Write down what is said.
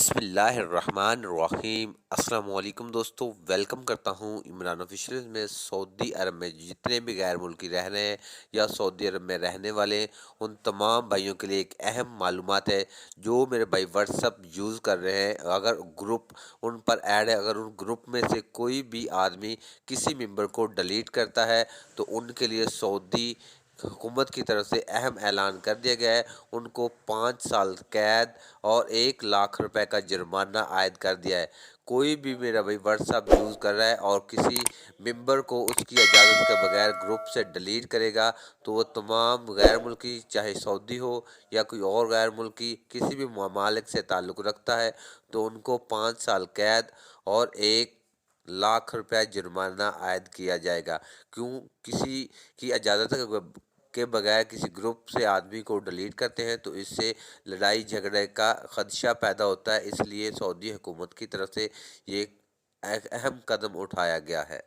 بسم اللہ الرحمن الرحیم۔ السلام علیکم دوستو، ویلکم کرتا ہوں عمران آفیشیل میں۔ سعودی عرب میں جتنے بھی غیر ملکی رہ رہے ہیں یا سعودی عرب میں رہنے والے ہیں، ان تمام بھائیوں کے لیے ایک اہم معلومات ہے۔ جو میرے بھائی واٹس ایپ یوز کر رہے ہیں، اگر گروپ ان پر ایڈ ہے، اگر ان گروپ میں سے کوئی بھی آدمی کسی ممبر کو ڈیلیٹ کرتا ہے تو ان کے لیے سعودی حکومت کی طرف سے اہم اعلان کر دیا گیا ہے۔ ان کو 5 سال قید اور 1 لاکھ روپے کا جرمانہ عائد کر دیا ہے۔ کوئی بھی میرا بھائی واٹس ایپ یوز کر رہا ہے اور کسی ممبر کو اس کی اجازت کے بغیر گروپ سے ڈیلیٹ کرے گا تو وہ تمام غیر ملکی، چاہے سعودی ہو یا کوئی اور غیر ملکی کسی بھی ممالک سے تعلق رکھتا ہے، تو ان کو 5 سال قید اور 1 لاکھ روپے جرمانہ عائد کیا جائے گا۔ کیوں کسی کی اجازت کے بغیر کسی گروپ سے آدمی کو ڈیلیٹ کرتے ہیں تو اس سے لڑائی جھگڑے کا خدشہ پیدا ہوتا ہے، اس لیے سعودی حکومت کی طرف سے یہ ایک اہم قدم اٹھایا گیا ہے۔